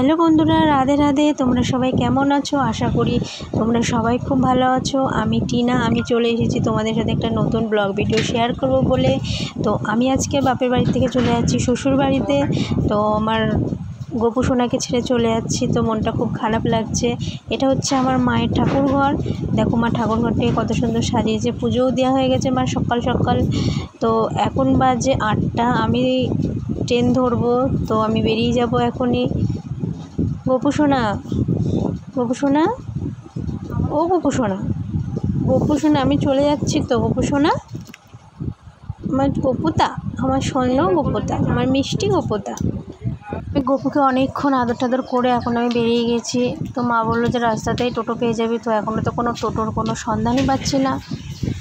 Hello বন্ধুরা, রাধে রাধে। তোমরা সবাই কেমন আছো? আশা করি তোমরা সবাই খুব ভালো আছো। আমি টিনা, আমি চলে এসেছি তোমাদের সাথে একটা নতুন ব্লগ ভিডিও শেয়ার করব বলে। তো আমি আজকে বাপের বাড়ি থেকে চলে যাচ্ছি শ্বশুর বাড়িতে। তো আমার গোপু সোনাকে ছেড়ে চলে যাচ্ছি, তো মনটা খুব খারাপ লাগছে। এটা হচ্ছে আমার মায়ের ঠাকুর ঘর। দেখো মা ঠাকুর ঘরটাকে কত সুন্দর সাজিয়েছে, পুজোও দেওয়া হয়ে গেছে মা সকাল সকাল। তো এখন বাজে 8টা, আমি ট্রেন ধরবো, তো আমি বেরিয়ে যাব এখনই। গোপু সোনা, গোপু সোনা, ও গোপু সোনা, গোপু সোনা, আমি চলে যাচ্ছি তো গোপু সোনা, আমার গোপুতা, আমার স্বর্ণ গোপুতা, আমার মিষ্টি গোপুতা। আমি গোপুকে অনেকক্ষণ আদর টাদর করে এখন আমি বেরিয়ে গেছি। তো মা বললো যে রাস্তাতেই টোটো পেয়ে যাবি। তো এখনও তো কোনো টোটোর কোনো সন্ধানই পাচ্ছি না।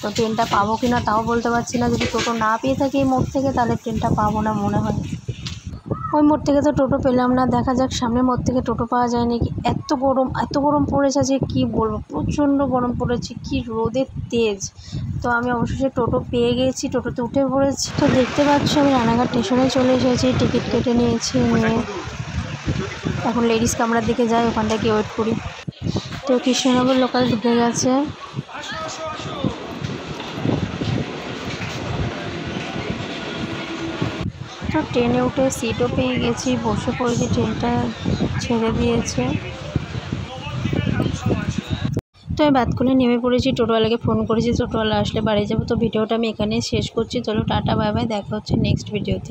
তো ট্রেনটা পাবো কি না তাও বলতে পারছি না। যদি টোটো না পেয়ে থাকি এই মোড় থেকে, তাহলে ট্রেনটা পাবো না মনে হয়। ওই মোড় থেকে তো টোটো পেলাম না, দেখা যাক সামনের মোড় থেকে টোটো পাওয়া যায় নাকি। এত গরম পড়েছে যে কি বলবো, প্রচণ্ড গরম পড়েছে, কি রোদের তেজ। তো আমি অবশেষে টোটো পেয়ে গেছি, টোটোতে উঠে পড়েছি। তো দেখতে পাচ্ছ আমি রানাঘাট স্টেশনে চলে এসেছি, টিকিট কেটে নিয়েছি। নিয়ে এখন লেডিস কামরার দিকে যাই, ওখান থেকে ওয়েট করি। তো কৃষ্ণনগর লোকাল ঢুকে গেছে। তো ট্রেনে উঠে সিটও পেয়ে গেছি, বসে পড়েছি, ট্রেনটা ছেড়ে দিয়েছে। তো আমি বাদ করে নেমে পড়েছি, টোটোওয়ালাকে ফোন করেছি, টোটোওয়ালা আসলে বাড়ি যাবো। তো ভিডিওটা আমি এখানেই শেষ করছি। চলো টাটা, বাই বাই, দেখা হচ্ছে নেক্সট ভিডিওতে।